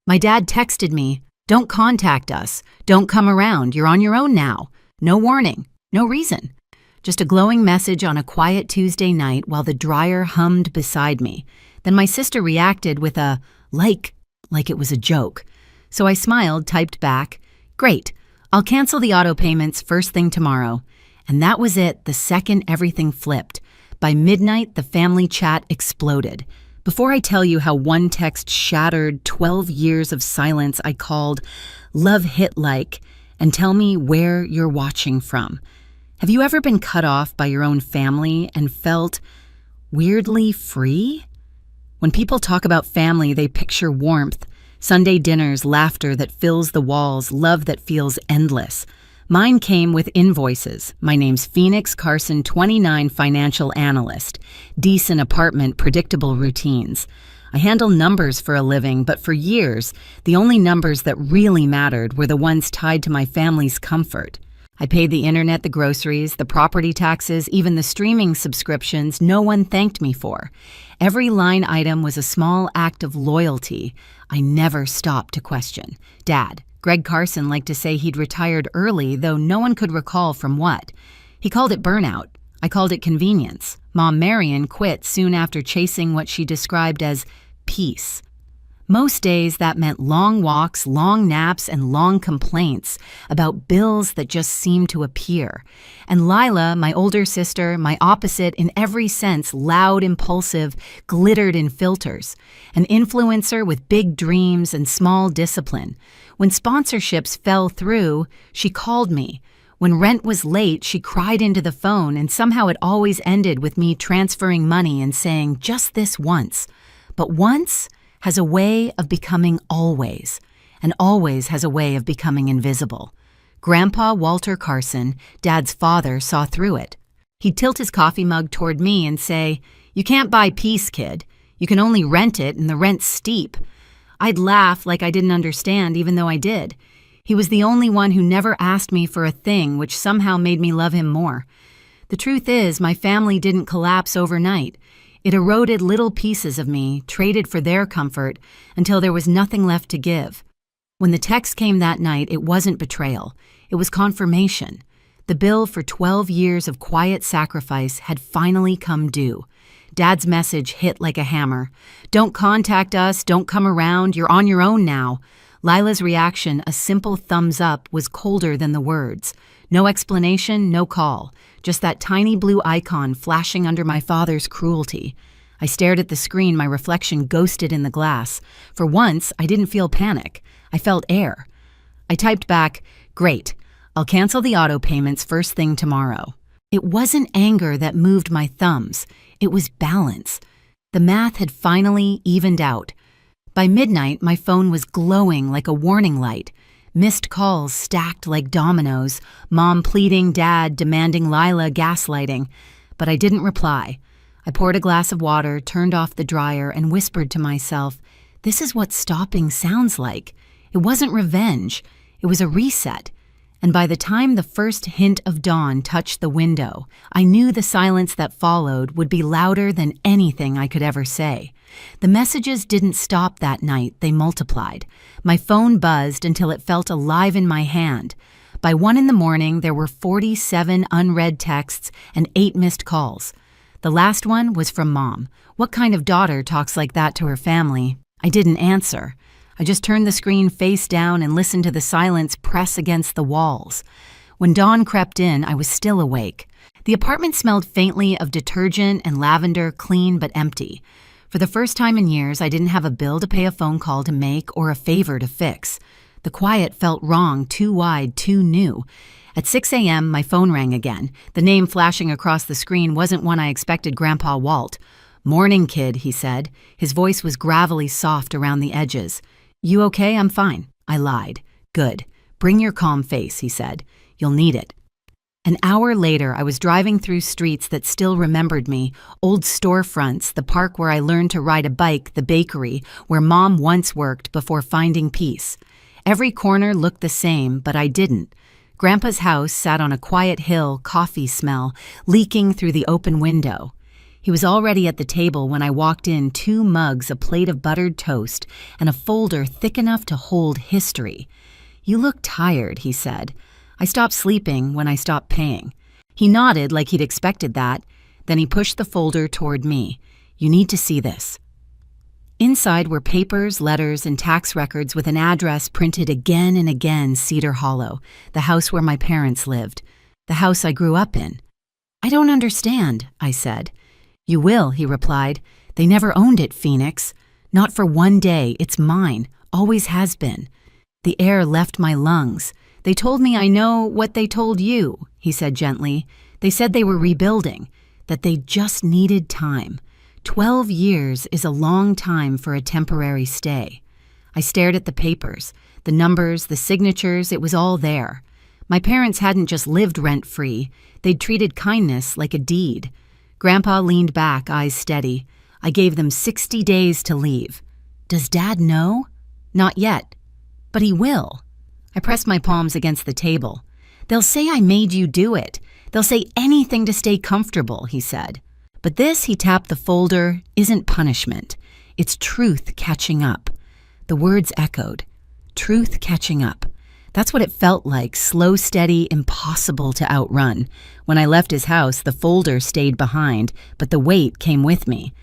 My dad texted me, "Don't contact us. Don't come around. You're on your own now." No warning, no reason. Just a glowing message on a quiet Tuesday night while the dryer hummed beside me. Then my sister reacted with a like it was a joke. So I smiled, typed back, "Great. I'll cancel the auto payments first thing tomorrow." And that was it, the second everything flipped. By midnight, the family chat exploded. Before I tell you how one text shattered 12 years of silence, I called "Love Hit Like" and tell me where you're watching from. Have you ever been cut off by your own family and felt weirdly free? When people talk about family, they picture warmth, Sunday dinners, laughter that fills the walls, love that feels endless. Mine came with invoices. My name's Phoenix Carson, 29, financial analyst. Decent apartment, predictable routines. I handle numbers for a living, but for years, the only numbers that really mattered were the ones tied to my family's comfort. I paid the internet, the groceries, the property taxes, even the streaming subscriptions no one thanked me for. Every line item was a small act of loyalty I never stopped to question. Dad, Greg Carson, liked to say he'd retired early, though no one could recall from what. He called it burnout. I called it convenience. Mom Marion quit soon after chasing what she described as peace. Most days that meant long walks, long naps, and long complaints about bills that just seemed to appear. And Lila, my older sister, my opposite in every sense, loud, impulsive, glittered in filters. An influencer with big dreams and small discipline. When sponsorships fell through, she called me. When rent was late, she cried into the phone, and somehow it always ended with me transferring money and saying, "Just this once." But once has a way of becoming always, and always has a way of becoming invisible. Grandpa Walter Carson, Dad's father, saw through it. He'd tilt his coffee mug toward me and say, "You can't buy peace, kid. You can only rent it, and the rent's steep." I'd laugh like I didn't understand, even though I did. He was the only one who never asked me for a thing, which somehow made me love him more. The truth is, my family didn't collapse overnight. It eroded little pieces of me, traded for their comfort, until there was nothing left to give. When the text came that night, it wasn't betrayal. It was confirmation. The bill for 12 years of quiet sacrifice had finally come due. Dad's message hit like a hammer. "Don't contact us, don't come around, you're on your own now." Lila's reaction, a simple thumbs up, was colder than the words. No explanation, no call. Just that tiny blue icon flashing under my father's cruelty. I stared at the screen, my reflection ghosted in the glass. For once, I didn't feel panic. I felt air. I typed back, "Great. I'll cancel the auto payments first thing tomorrow." It wasn't anger that moved my thumbs. It was balance. The math had finally evened out. By midnight, my phone was glowing like a warning light. Missed calls stacked like dominoes, Mom pleading, Dad demanding, Lila gaslighting. But I didn't reply. I poured a glass of water, turned off the dryer, and whispered to myself, "This is what stopping sounds like." It wasn't revenge. It was a reset. And by the time the first hint of dawn touched the window, I knew the silence that followed would be louder than anything I could ever say. The messages didn't stop that night, they multiplied. My phone buzzed until it felt alive in my hand. By 1 a.m, there were 47 unread texts and 8 missed calls. The last one was from Mom. What kind of daughter talks like that to her family? I didn't answer. I just turned the screen face down and listened to the silence press against the walls. When dawn crept in, I was still awake. The apartment smelled faintly of detergent and lavender, clean but empty. For the first time in years, I didn't have a bill to pay, a phone call to make, or a favor to fix. The quiet felt wrong, too wide, too new. At 6 a.m., my phone rang again. The name flashing across the screen wasn't one I expected, Grandpa Walt. "Morning, kid," he said. His voice was gravelly soft around the edges. "You okay?" "I'm fine." I lied. "Good. Bring your calm face," he said. "You'll need it." An hour later, I was driving through streets that still remembered me, old storefronts, the park where I learned to ride a bike, the bakery, where Mom once worked before finding peace. Every corner looked the same, but I didn't. Grandpa's house sat on a quiet hill, coffee smell, leaking through the open window. He was already at the table when I walked in, 2 mugs, a plate of buttered toast, and a folder thick enough to hold history. "You look tired," he said. "I stopped sleeping when I stopped paying." He nodded like he'd expected that. Then he pushed the folder toward me. "You need to see this." Inside were papers, letters, and tax records with an address printed again and again: Cedar Hollow, the house where my parents lived, the house I grew up in. "I don't understand," I said. "You will," he replied. "They never owned it, Phoenix. Not for one day. It's mine. Always has been." The air left my lungs. "They told me I know what they told you," he said gently. "They said they were rebuilding, that they just needed time. 12 years is a long time for a temporary stay." I stared at the papers, the numbers, the signatures. It was all there. My parents hadn't just lived rent-free. They'd treated kindness like a deed. Grandpa leaned back, eyes steady. "I gave them 60 days to leave." "Does Dad know?" "Not yet. But he will." I pressed my palms against the table. "They'll say I made you do it. They'll say anything to stay comfortable," he said. "But this," he tapped the folder, "isn't punishment. It's truth catching up." The words echoed. Truth catching up. That's what it felt like, slow, steady, impossible to outrun. When I left his house, the folder stayed behind, but the weight came with me.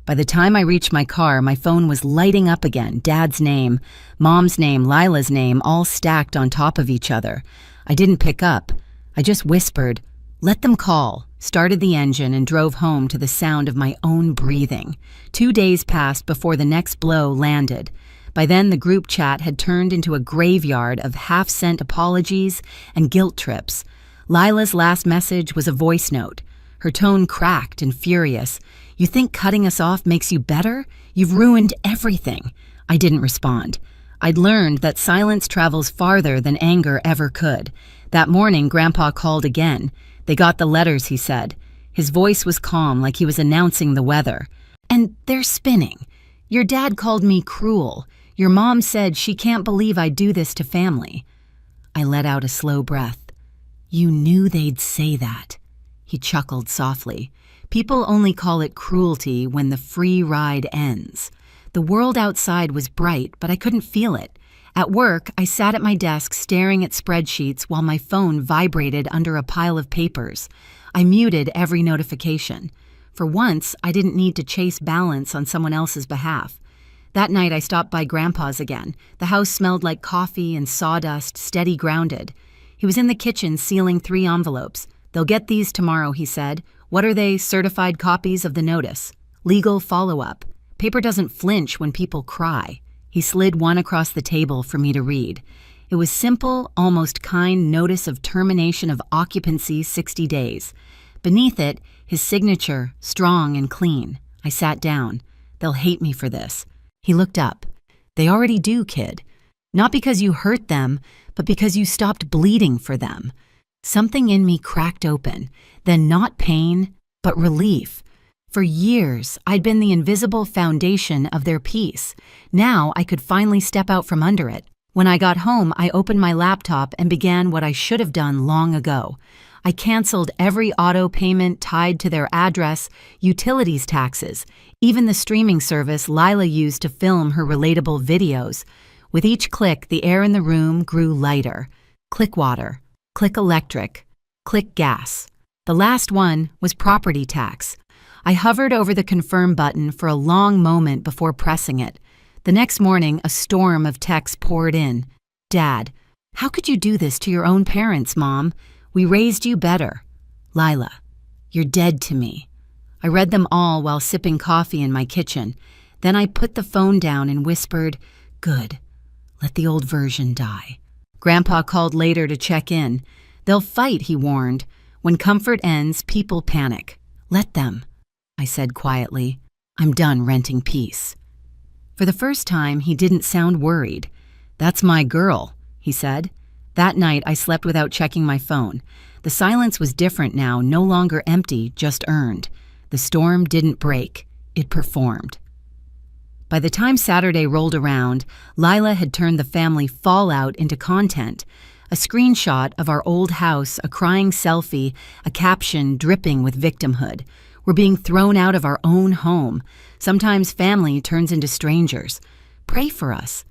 By the time I reached my car, my phone was lighting up again. Dad's name, Mom's name, Lila's name, all stacked on top of each other. I didn't pick up. I just whispered, "Let them call," started the engine, and drove home to the sound of my own breathing. 2 days passed before the next blow landed. By then, the group chat had turned into a graveyard of half-sent apologies and guilt trips. Lila's last message was a voice note. Her tone cracked and furious. "You think cutting us off makes you better? You've ruined everything." I didn't respond. I'd learned that silence travels farther than anger ever could. That morning, Grandpa called again. "They got the letters," he said. His voice was calm, like he was announcing the weather. "And they're spinning. Your dad called me cruel. Your mom said she can't believe I do this to family." I let out a slow breath. "You knew they'd say that." He chuckled softly. "People only call it cruelty when the free ride ends." The world outside was bright, but I couldn't feel it. At work, I sat at my desk staring at spreadsheets while my phone vibrated under a pile of papers. I muted every notification. For once, I didn't need to chase balance on someone else's behalf. That night, I stopped by Grandpa's again. The house smelled like coffee and sawdust, steady grounded. He was in the kitchen sealing 3 envelopes. "They'll get these tomorrow," he said. "What are they? Certified copies of the notice. Legal follow-up. Paper doesn't flinch when people cry." He slid one across the table for me to read. It was simple, almost kind notice of termination of occupancy 60 days. Beneath it, his signature, strong and clean. I sat down. "They'll hate me for this." He looked up. "They already do, kid. Not because you hurt them, but because you stopped bleeding for them." Something in me cracked open, then not pain, but relief. For years, I'd been the invisible foundation of their peace. Now I could finally step out from under it. When I got home, I opened my laptop and began what I should have done long ago. I canceled every auto payment tied to their address, utilities taxes, even the streaming service Lila used to film her relatable videos. With each click, the air in the room grew lighter. Click water, click electric, click gas. The last one was property tax. I hovered over the confirm button for a long moment before pressing it. The next morning, a storm of texts poured in. "Dad, how could you do this to your own parents, Mom? We raised you better." "Lila, you're dead to me." I read them all while sipping coffee in my kitchen. Then I put the phone down and whispered, "Good. Let the old version die." Grandpa called later to check in. "They'll fight," he warned. "When comfort ends, people panic. Let them," I said quietly. "I'm done renting peace." For the first time, he didn't sound worried. "That's my girl," he said. That night, I slept without checking my phone. The silence was different now, no longer empty, just earned. The storm didn't break. It performed. By the time Saturday rolled around, Lila had turned the family fallout into content. A screenshot of our old house, a crying selfie, a caption dripping with victimhood. We're being thrown out of our own home. Sometimes family turns into strangers. Pray for us."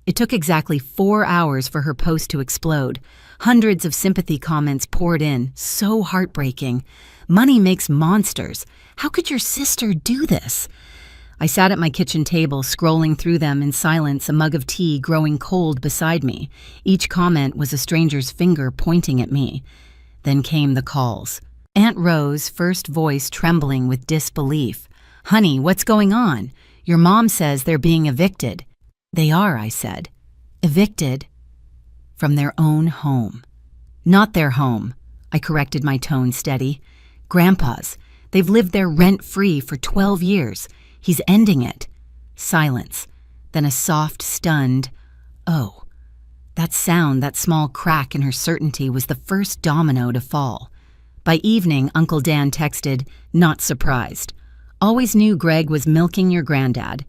It took exactly 4 hours for her post to explode. Hundreds of sympathy comments poured in. So heartbreaking. "Money makes monsters. How could your sister do this?" I sat at my kitchen table, scrolling through them in silence, a mug of tea growing cold beside me. Each comment was a stranger's finger pointing at me. Then came the calls. Aunt Rose, first voice trembling with disbelief. "Honey, what's going on? Your mom says they're being evicted." "They are," I said. "Evicted from their own home." "Not their home," I corrected, my tone steady. "Grandpa's. They've lived there rent-free for 12 years. He's ending it." Silence. Then a soft, stunned, "Oh." That sound, that small crack in her certainty, was the first domino to fall. By evening, Uncle Dan texted, "Not surprised. Always knew Greg was milking your granddad."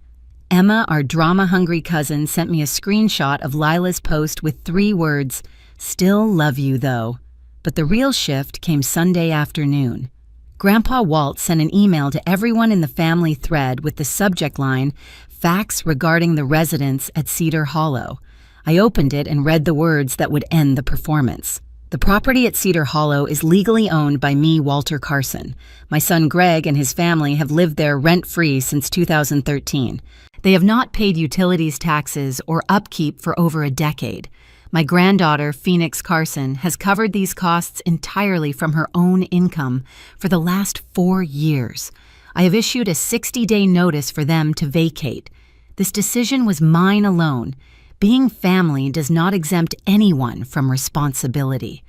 Emma, our drama-hungry cousin, sent me a screenshot of Lila's post with 3 words, "Still love you, though." But the real shift came Sunday afternoon. Grandpa Walt sent an email to everyone in the family thread with the subject line, "Facts regarding the residents at Cedar Hollow." I opened it and read the words that would end the performance. "The property at Cedar Hollow is legally owned by me, Walter Carson. My son Greg and his family have lived there rent-free since 2013. They have not paid utilities taxes or upkeep for over a decade. My granddaughter, Phoenix Carson, has covered these costs entirely from her own income for the last 4 years. I have issued a 60-day notice for them to vacate. This decision was mine alone. Being family does not exempt anyone from responsibility."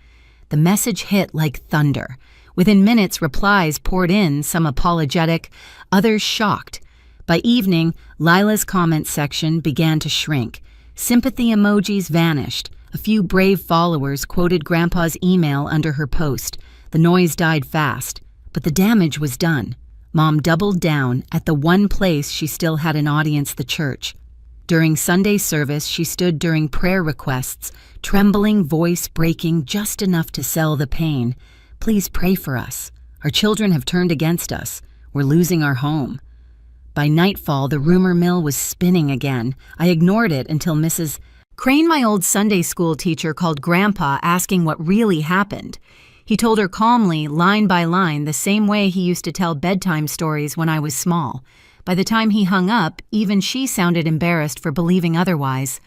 The message hit like thunder. Within minutes, replies poured in, some apologetic, others shocked. By evening, Lila's comment section began to shrink. Sympathy emojis vanished. A few brave followers quoted Grandpa's email under her post. The noise died fast, but the damage was done. Mom doubled down at the one place she still had an audience, the church. During Sunday service, she stood during prayer requests, trembling, voice breaking just enough to sell the pain. "Please pray for us. Our children have turned against us. We're losing our home." By nightfall, the rumor mill was spinning again. I ignored it until Mrs. Crane, my old Sunday school teacher, called Grandpa asking what really happened. He told her calmly, line by line, the same way he used to tell bedtime stories when I was small. By the time he hung up, even she sounded embarrassed for believing otherwise.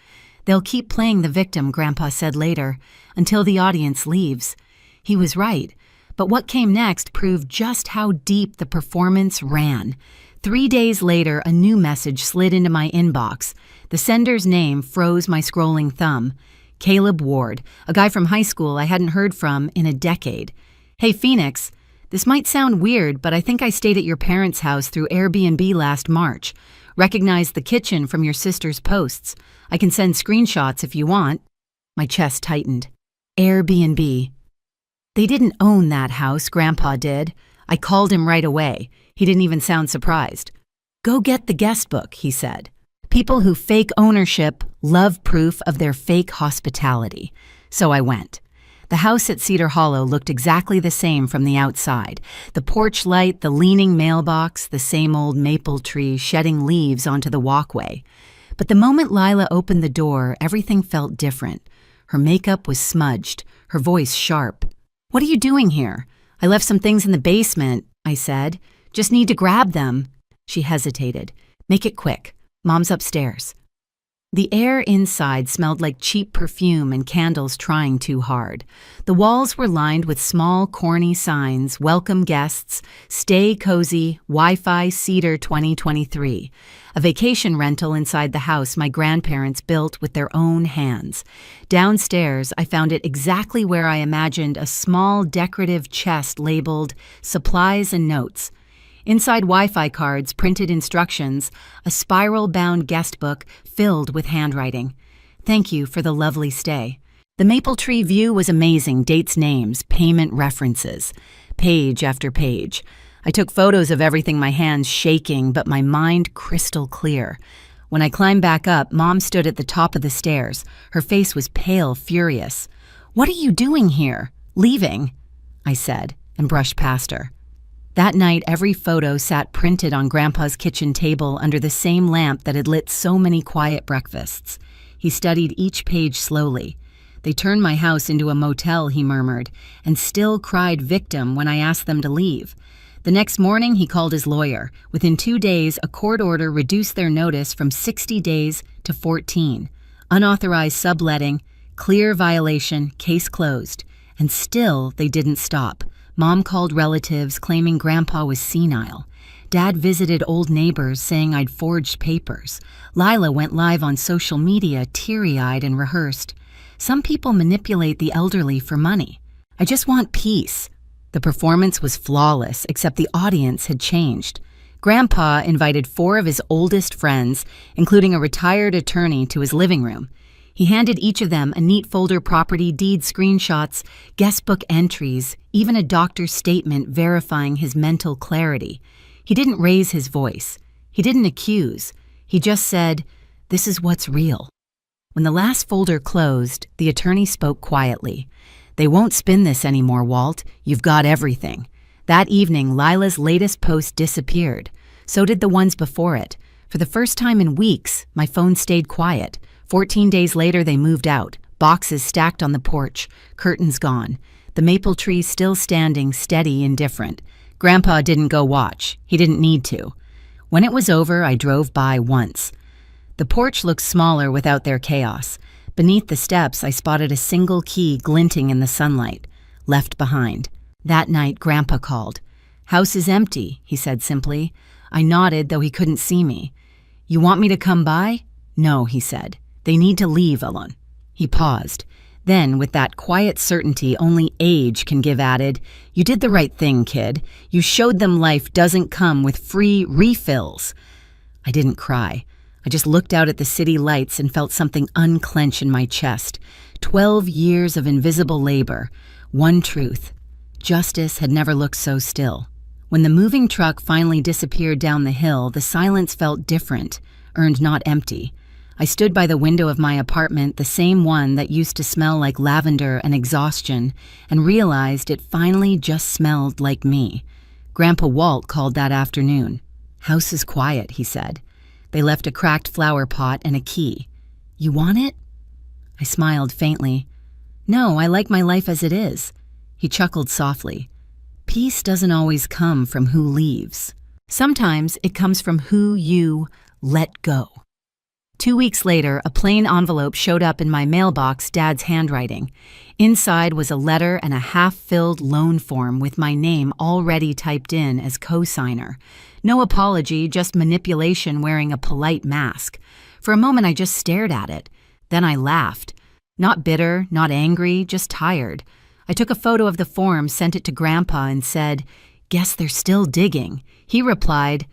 "They'll keep playing the victim," Grandpa said later, "until the audience leaves." He was right, but what came next proved just how deep the performance ran. 3 days later, a new message slid into my inbox. The sender's name froze my scrolling thumb. Caleb Ward, a guy from high school I hadn't heard from in a decade. "Hey, Phoenix. This might sound weird, but I think I stayed at your parents' house through Airbnb last March. Recognized the kitchen from your sister's posts. I can send screenshots if you want." My chest tightened. Airbnb. They didn't own that house, Grandpa did. I called him right away. He didn't even sound surprised. "Go get the guest book," he said. People who fake ownership love proof of their fake hospitality. So I went. The house at Cedar Hollow looked exactly the same from the outside. The porch light, the leaning mailbox, the same old maple tree shedding leaves onto the walkway. But the moment Lila opened the door, everything felt different. Her makeup was smudged, her voice sharp. "What are you doing here?" "I left some things in the basement," I said. "Just need to grab them." She hesitated. "Make it quick. Mom's upstairs." The air inside smelled like cheap perfume and candles trying too hard. The walls were lined with small, corny signs, "Welcome guests, stay cozy, Wi-Fi Cedar 2023. A vacation rental inside the house my grandparents built with their own hands. Downstairs, I found it exactly where I imagined, a small decorative chest labeled supplies and notes. Inside, Wi-Fi cards, printed instructions, a spiral-bound guest book filled with handwriting. "Thank you for the lovely stay." The maple tree view was amazing, dates, names, payment references, page after page. I took photos of everything, my hands shaking, but my mind crystal clear. When I climbed back up, Mom stood at the top of the stairs. Her face was pale, furious. "What are you doing here?" "Leaving," I said, and brushed past her. That night, every photo sat printed on Grandpa's kitchen table under the same lamp that had lit so many quiet breakfasts. He studied each page slowly. "They turned my house into a motel," he murmured, and still cried victim when I asked them to leave. The next morning, he called his lawyer. Within 2 days, a court order reduced their notice from 60 days to 14. Unauthorized subletting, clear violation, case closed. And still, they didn't stop. Mom called relatives, claiming Grandpa was senile. Dad visited old neighbors, saying I'd forged papers. Lila went live on social media, teary-eyed and rehearsed. "Some people manipulate the elderly for money. I just want peace." The performance was flawless, except the audience had changed. Grandpa invited 4 of his oldest friends, including a retired attorney, to his living room. He handed each of them a neat folder property deed screenshots, guestbook entries, even a doctor's statement verifying his mental clarity. He didn't raise his voice. He didn't accuse. He just said, "This is what's real." When the last folder closed, the attorney spoke quietly. "They won't spin this anymore, Walt. You've got everything." That evening, Lila's latest post disappeared. So did the ones before it. For the first time in weeks, my phone stayed quiet. 14 days later, they moved out. Boxes stacked on the porch, curtains gone. The maple tree still standing, steady, indifferent. Grandpa didn't go watch. He didn't need to. When it was over, I drove by once. The porch looked smaller without their chaos. Beneath the steps, I spotted a single key glinting in the sunlight. Left behind. That night, Grandpa called. "House is empty," he said simply. I nodded, though he couldn't see me. "You want me to come by?" "No," he said. "They need to leave, Alon." He paused. Then, with that quiet certainty only age can give, added, "You did the right thing, kid. You showed them life doesn't come with free refills." I didn't cry. I just looked out at the city lights and felt something unclench in my chest. 12 years of invisible labor. One truth. Justice had never looked so still. When the moving truck finally disappeared down the hill, the silence felt different, earned not empty. I stood by the window of my apartment, the same one that used to smell like lavender and exhaustion, and realized it finally just smelled like me. Grandpa Walt called that afternoon. "House is quiet," he said. They left a cracked flower pot and a key. "You want it?" I smiled faintly. "No, I like my life as it is." He chuckled softly. "Peace doesn't always come from who leaves. Sometimes it comes from who you let go." 2 weeks later, a plain envelope showed up in my mailbox, Dad's handwriting. Inside was a letter and a half-filled loan form with my name already typed in as co-signer. No apology, just manipulation wearing a polite mask. For a moment, I just stared at it. Then I laughed. Not bitter, not angry, just tired. I took a photo of the form, sent it to Grandpa, and said, "Guess they're still digging." He replied,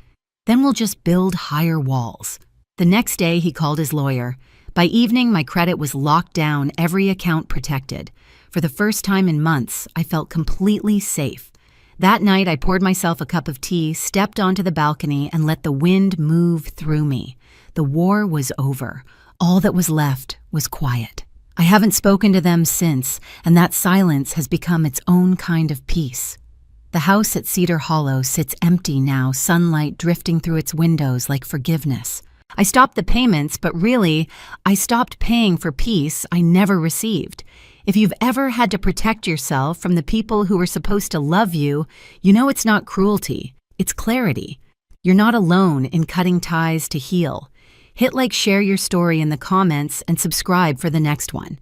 "Then we'll just build higher walls." The next day, he called his lawyer. By evening, my credit was locked down, every account protected. For the first time in months, I felt completely safe. That night, I poured myself a cup of tea, stepped onto the balcony, and let the wind move through me. The war was over. All that was left was quiet. I haven't spoken to them since, and that silence has become its own kind of peace. The house at Cedar Hollow sits empty now, sunlight drifting through its windows like forgiveness. I stopped the payments, but really, I stopped paying for peace I never received. If you've ever had to protect yourself from the people who were supposed to love you, you know it's not cruelty, it's clarity. You're not alone in cutting ties to heal. Hit like, share your story in the comments, and subscribe for the next one.